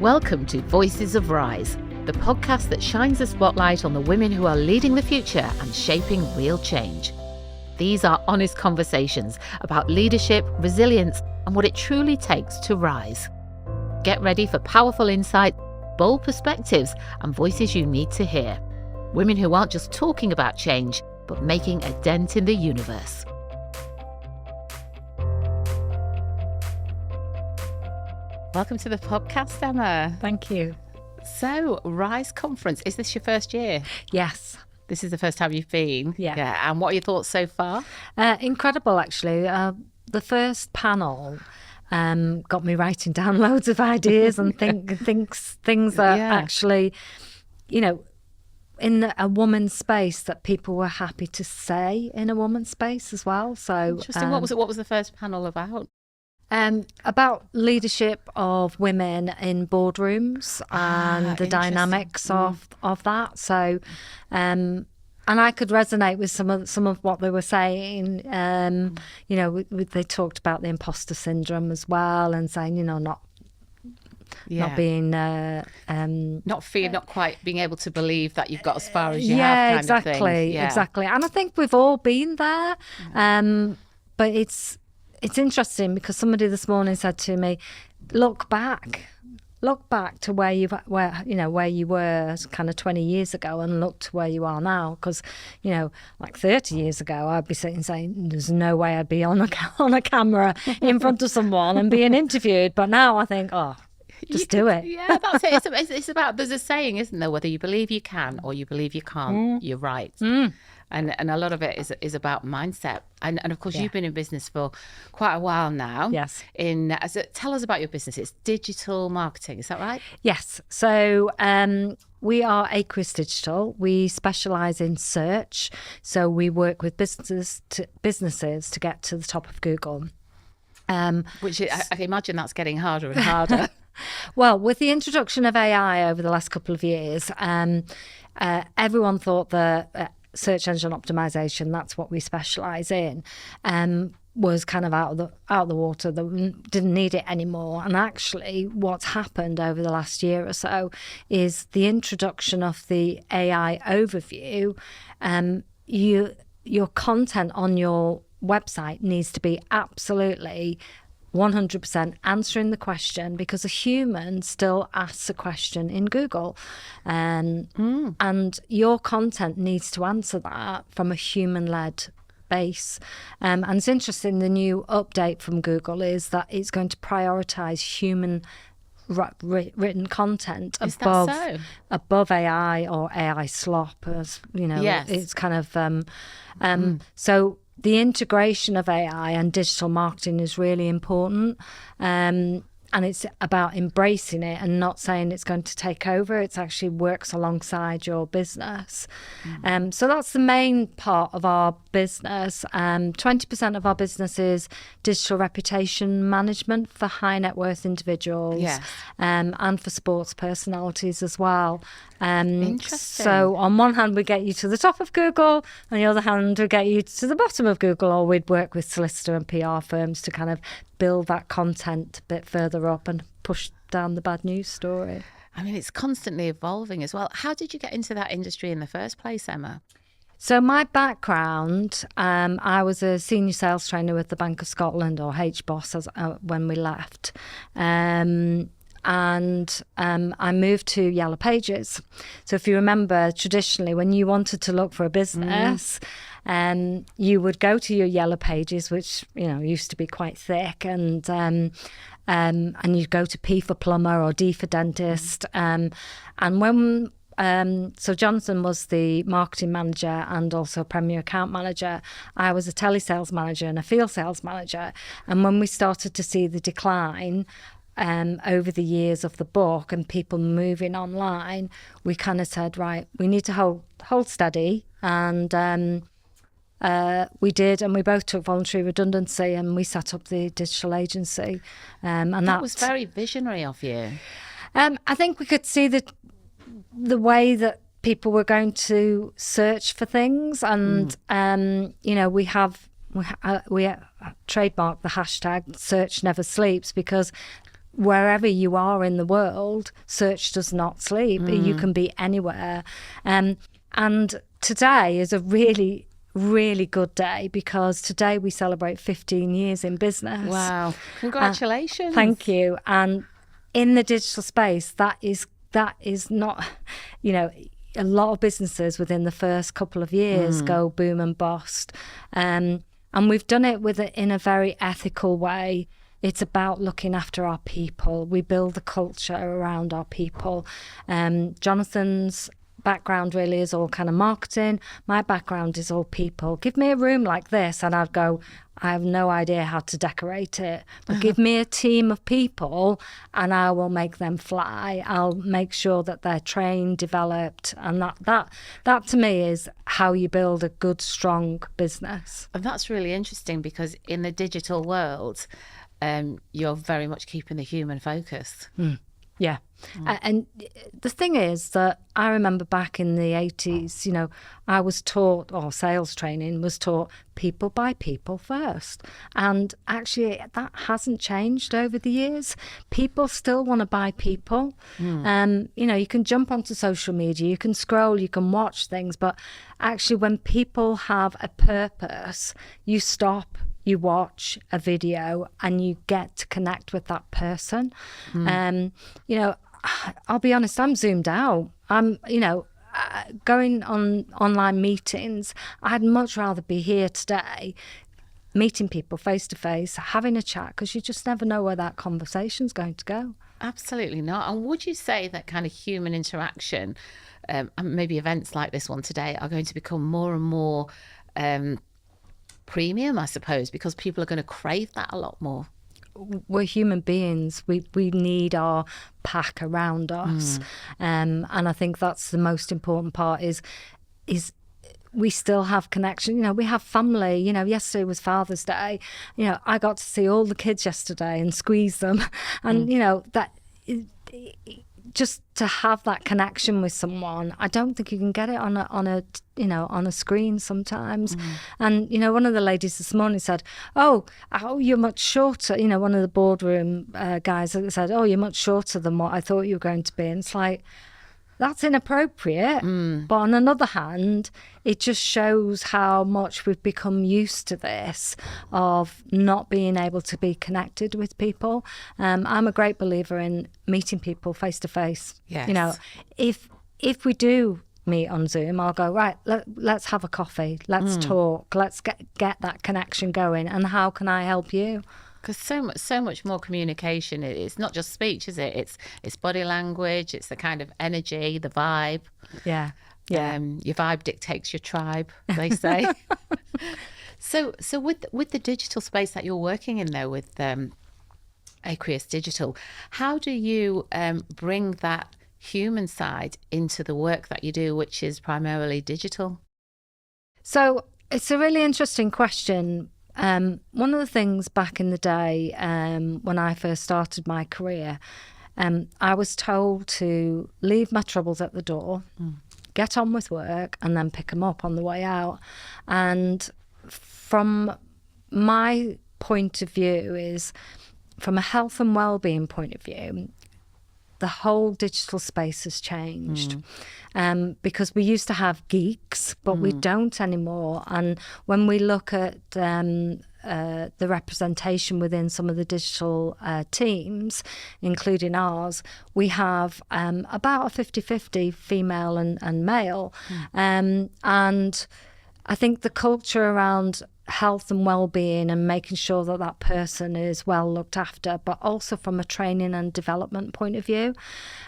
Welcome to Voices of Rise, the podcast that shines a spotlight on the women who are leading the future and shaping real change. These are honest conversations about leadership, resilience, and what it truly takes to rise. Get ready for powerful insight, bold perspectives, and voices you need to hear. Women who aren't just talking about change, but making a dent in the universe. Welcome to the podcast, Emma. Thank you. So, Rise Conference, is this your first year? Yes. This is the first time you've been? Yeah. And what are your thoughts so far? Incredible, actually. The first panel got me writing down loads of ideas and things that actually, you know, in a woman's space that people were happy to say in a woman's space as well. So interesting. What was the first panel about? About leadership of women in boardrooms and the dynamics of that. So, and I could resonate with some of what they were saying. You know, they talked about the imposter syndrome as well, and saying, you know, not being not quite being able to believe that you've got as far as you have. Exactly. And I think we've all been there, but it's interesting because somebody this morning said to me, look back to where you were kind of 20 years ago and look to where you are now. Because, you know, like 30 years ago, I'd be sitting saying, there's no way I'd be on a camera in front of someone and being interviewed. But now I think, just do it. Yeah, that's it. It's about, there's a saying, isn't there? Whether you believe you can or you believe you can't, you're right. And a lot of it is about mindset. And of course, you've been in business for quite a while now. Yes. Tell us about your business. It's digital marketing, is that right? Yes. So we are Aqueous Digital. We specialise in search. So we work with businesses to get to the top of Google. Which I can imagine that's getting harder and harder. Well, with the introduction of AI over the last couple of years, everyone thought that search engine optimization, that's what we specialize in, was kind of out of the water. They didn't need it anymore. And actually what's happened over the last year or so is the introduction of the AI overview. Your content on your website needs to be absolutely 100% answering the question, because a human still asks a question in Google, and your content needs to answer that from a human-led base. And it's interesting, the new update from Google is that it's going to prioritise human written content above AI or AI slop, as you know. Yes. It's kind of so the integration of AI and digital marketing is really important. And it's about embracing it and not saying it's going to take over. It actually works alongside your business. So that's the main part of our business. 20% of our business is digital reputation management for high net worth individuals, and for sports personalities as well. Interesting. So on one hand, we get you to the top of Google. On the other hand, we get you to the bottom of Google, or we'd work with solicitor and PR firms to kind of build that content a bit further up and push down the bad news story. I mean, it's constantly evolving as well. How did you get into that industry in the first place, Emma? So my background, I was a senior sales trainer with the Bank of Scotland, or HBOS, when we left. And I moved to Yellow Pages. So if you remember, traditionally, when you wanted to look for a business, you would go to your Yellow Pages, which, you know, used to be quite thick, and you'd go to P for plumber or D for dentist. And when so Jonathan was the marketing manager and also premier account manager, I was a telesales manager and a field sales manager. And when we started to see the decline over the years of the book and people moving online, we kind of said, right, we need to hold steady. And we did, and we both took voluntary redundancy, and we set up the digital agency. And that was very visionary of you. I think we could see the way that people were going to search for things, and you know, we trademarked the hashtag search never sleeps, because wherever you are in the world, search does not sleep. You can be anywhere. And today is a really, really good day, because today we celebrate 15 years in business. Wow. Congratulations. Thank you. And in the digital space, that is not, a lot of businesses within the first couple of years go boom and bust. And we've done it in a very ethical way. It's about looking after our people. We build the culture around our people. Jonathan's background really is all kind of marketing. My background is all people. Give me a room like this and I'd go, I have no idea how to decorate it. But give me a team of people and I will make them fly. I'll make sure that they're trained, developed. And that to me is how you build a good, strong business. And that's really interesting, because in the digital world, you're very much keeping the human focus. Yeah. And the thing is that I remember back in the 80s, I was taught, or sales training was taught, people buy people first. And actually that hasn't changed over the years. People still want to buy people. You can jump onto social media, you can scroll, you can watch things, but actually when people have a purpose, you stop, you watch a video and you get to connect with that person. I'll be honest, I'm zoomed out. I'm, going on online meetings. I'd much rather be here today, meeting people face to face, having a chat, because you just never know where that conversation's going to go. Absolutely not. And would you say that kind of human interaction, and maybe events like this one today, are going to become more and more premium, I suppose, because people are going to crave that a lot more? We're human beings. We need our pack around us. And I think that's the most important part is we still have connection. We have family. Yesterday was Father's Day. I got to see all the kids yesterday and squeeze them. And, that just to have that connection with someone, I don't think you can get it on a screen sometimes. And one of the ladies this morning said, "Oh, you're much shorter." One of the boardroom guys said, "Oh, you're much shorter than what I thought you were going to be." And it's like, that's inappropriate. But on another hand, it just shows how much we've become used to this, of not being able to be connected with people. I'm a great believer in meeting people face to face. Yes. If we do meet on Zoom, I'll go, right, let's have a coffee, let's talk, let's get that connection going. And how can I help you? Because so much more communication. It's not just speech, is it? It's body language. It's the kind of energy, the vibe. Yeah. Your vibe dictates your tribe, they say. So with the digital space that you're working in, though, with Aqueous Digital, how do you bring that human side into the work that you do, which is primarily digital? So it's a really interesting question. One of the things back in the day, when I first started my career, I was told to leave my troubles at the door, get on with work, and then pick them up on the way out. And from my point of view is, from a health and well-being point of view, the whole digital space has changed. Because we used to have geeks, but we don't anymore. And when we look at the representation within some of the digital teams, including ours, we have about a 50-50 female and male. And I think the culture around health and well-being and making sure that that person is well looked after, but also from a training and development point of view.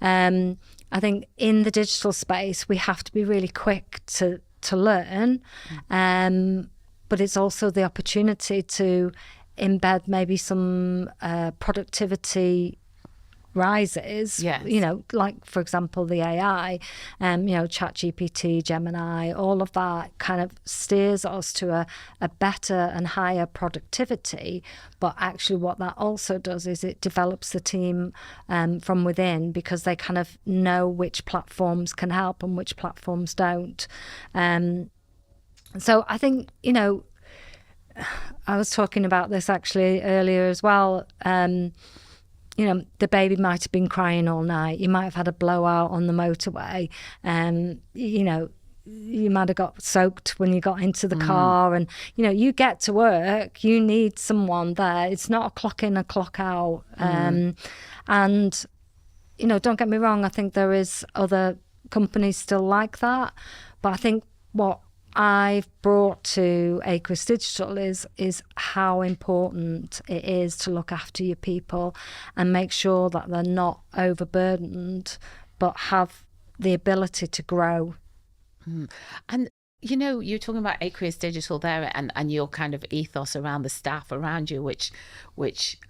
I think in the digital space, we have to be really quick to learn, but it's also the opportunity to embed maybe some productivity rises, like, for example, the AI, ChatGPT, Gemini, all of that kind of steers us to a better and higher productivity. But actually what that also does is it develops the team from within, because they kind of know which platforms can help and which platforms don't. So I think, I was talking about this actually earlier as well. the baby might have been crying all night. You might have had a blowout on the motorway. You might have got soaked when you got into the car, and you get to work, you need someone there. It's not a clock in, a clock out. And don't get me wrong, I think there is other companies still like that, but I think what I've brought to Aqueous Digital is how important it is to look after your people and make sure that they're not overburdened but have the ability to grow. And you're talking about Aqueous Digital there, and your kind of ethos around the staff around you, which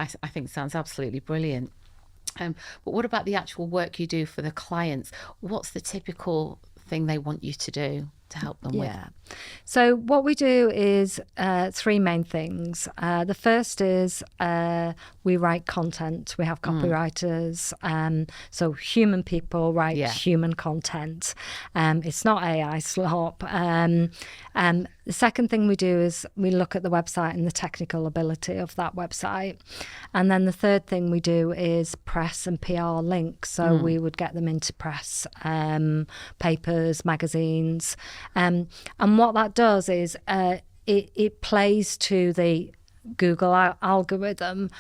I think sounds absolutely brilliant. But what about the actual work you do for the clients? What's the typical thing they want you to do to help them with? So what we do is three main things. The first is we write content. We have copywriters. So human people write human content. It's not AI slop. The second thing we do is we look at the website and the technical ability of that website. And then the third thing we do is press and PR links. So we would get them into press, papers, magazines. And what that does is it plays to the Google algorithm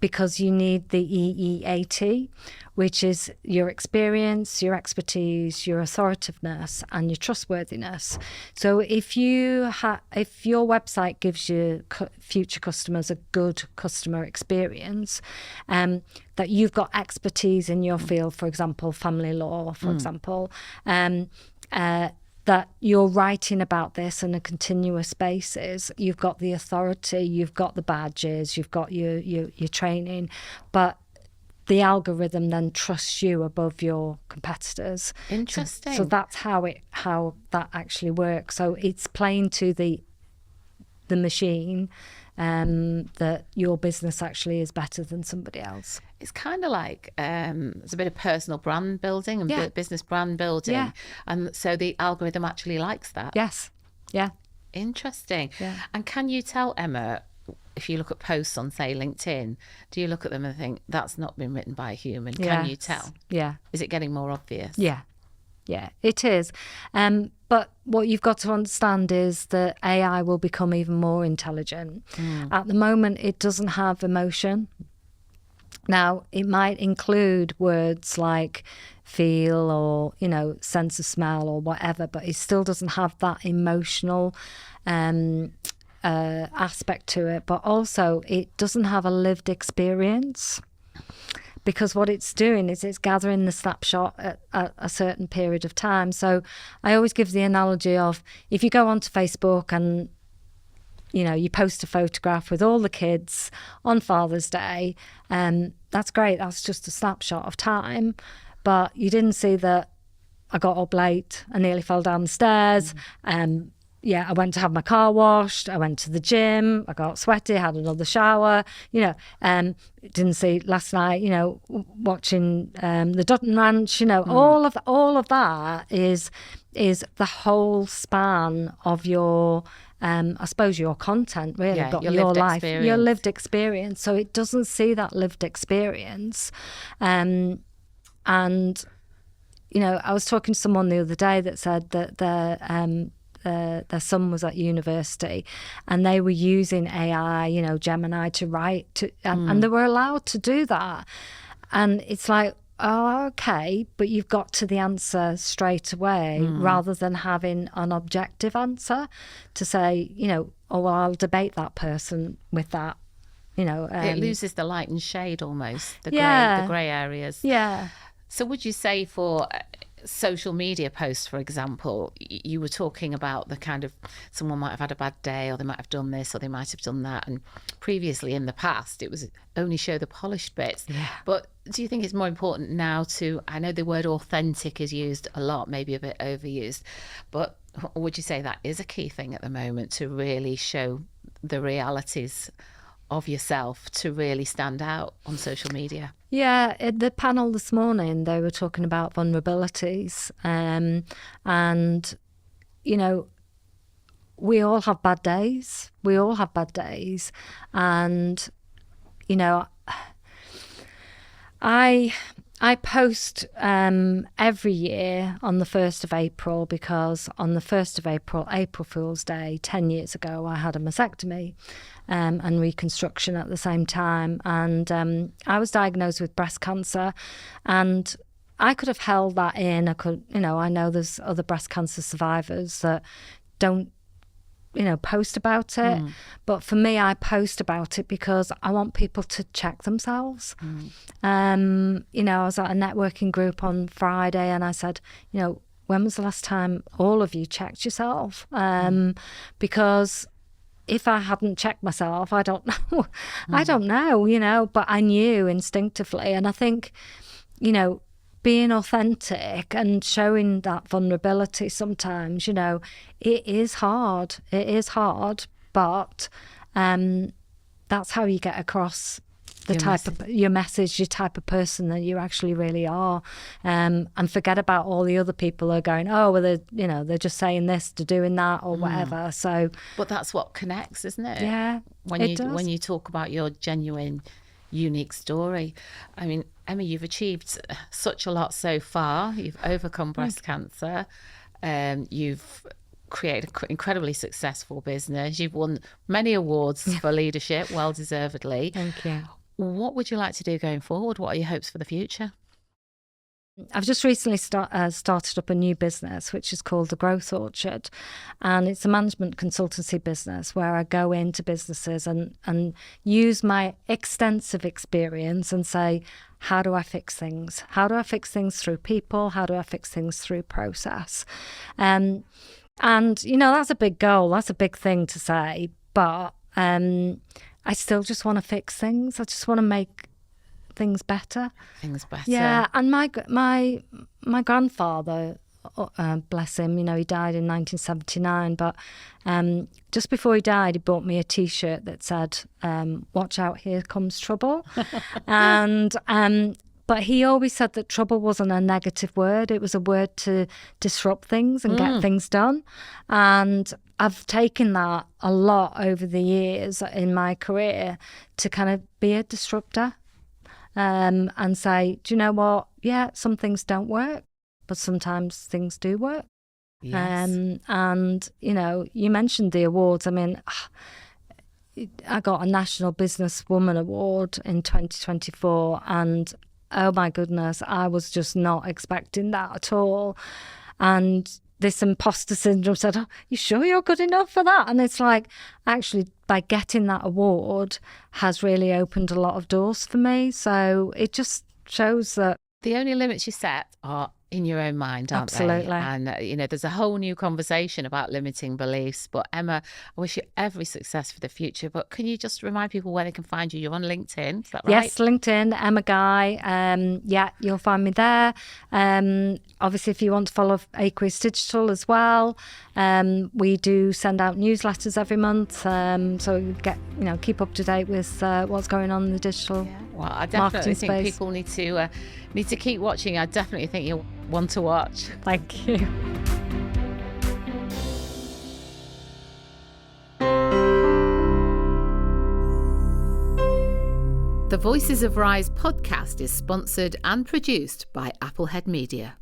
because you need the EEAT, which is your experience, your expertise, your authoritiveness, and your trustworthiness. So if your website gives your future customers a good customer experience, that you've got expertise in your field, for example, family law, for example, that you're writing about this on a continuous basis, you've got the authority, you've got the badges, you've got your training, but the algorithm then trusts you above your competitors. Interesting. So that's how that actually works. So it's playing to the machine that your business actually is better than somebody else. It's kind of like it's a bit of personal brand building and business brand building, and so the algorithm actually likes that. Yes. Yeah. Interesting. Yeah. And can you tell, Emma, if you look at posts on, say, LinkedIn, do you look at them and think that's not been written by a human? Can you tell? Yeah. Is it getting more obvious? Yeah, it is. But what you've got to understand is that AI will become even more intelligent. At the moment, it doesn't have emotion. Now, it might include words like feel or, sense of smell or whatever, but it still doesn't have that emotional aspect to it. But also, it doesn't have a lived experience. Because what it's doing is it's gathering the snapshot at a certain period of time. So I always give the analogy of if you go onto Facebook and, you post a photograph with all the kids on Father's Day, that's great. That's just a snapshot of time. But you didn't see that I got up late, I nearly fell down the stairs, I went to have my car washed, I went to the gym, I got sweaty, had another shower, didn't see last night, watching the Dutton Ranch, all of that is the whole span of your, I suppose your content really, but your life, your lived experience. So it doesn't see that lived experience. And I was talking to someone the other day that said that their son was at university and they were using AI, Gemini to write, and they were allowed to do that. And it's like, oh, okay, but you've got to the answer straight away rather than having an objective answer to say, oh, well, I'll debate that person with that. It loses the light and shade almost, the grey areas. Yeah. So would you say for social media posts, for example, you were talking about the kind of someone might have had a bad day or they might have done this or they might have done that, and previously in the past it was only show the polished bits. But do you think it's more important now to, I know the word authentic is used a lot, maybe a bit overused, but would you say that is a key thing at the moment, to really show the realities of yourself, to really stand out on social media? Yeah, at the panel this morning, they were talking about vulnerabilities. And, we all have bad days. And, I post every year on the 1st of April because on the 1st of April, April Fool's Day, 10 years ago, I had a mastectomy and reconstruction at the same time. And I was diagnosed with breast cancer, and I could have held that in. I know there's other breast cancer survivors that don't post about it. But for me, I post about it because I want people to check themselves. I was at a networking group on Friday and I said, when was the last time all of you checked yourself? Because if I hadn't checked myself, I don't know. I don't know, but I knew instinctively. And I think, being authentic and showing that vulnerability sometimes, it is hard. It is hard, but that's how you get across your message, your type of person that you actually really are, and forget about all the other people who are going, oh, well, they're just saying this to doing that or whatever. So, but that's what connects, isn't it? Yeah, when you talk about your genuine, unique story. I mean, Emma, you've achieved such a lot so far. You've overcome breast cancer. You've created an incredibly successful business. You've won many awards for leadership, well deservedly. Thank you. What would you like to do going forward? What are your hopes for the future? I've just recently started up a new business, which is called The Growth Orchard. And it's a management consultancy business where I go into businesses and use my extensive experience and say, how do I fix things? How do I fix things through people? How do I fix things through process? And, that's a big goal. That's a big thing to say. But I still just want to fix things. I just want to make things better. Yeah, and my grandfather, bless him, he died in 1979, but just before he died, he bought me a T-shirt that said, watch out, here comes trouble. And but he always said that trouble wasn't a negative word. It was a word to disrupt things and get things done. And I've taken that a lot over the years in my career to kind of be a disruptor. And say, do you know what? Yeah, some things don't work, but sometimes things do work. Yes. And, you mentioned the awards. I mean, I got a National Businesswoman Award in 2024, and oh my goodness, I was just not expecting that at all. And this imposter syndrome said, oh, you sure you're good enough for that? And it's like, actually, by getting that award has really opened a lot of doors for me. So it just shows that the only limits you set are in your own mind, aren't absolutely. they? And, there's a whole new conversation about limiting beliefs. But Emma, I wish you every success for the future. But can you just remind people where they can find you? You're on LinkedIn, is that right? Yes, LinkedIn, Emma Guy. You'll find me there. Obviously, if you want to follow Aqueous Digital as well, we do send out newsletters every month. So you get, keep up to date with what's going on in the digital Well, I definitely think space. People need to keep watching. I definitely think you'll want to watch. Thank you. The Voices of Rise podcast is sponsored and produced by Applehead Media.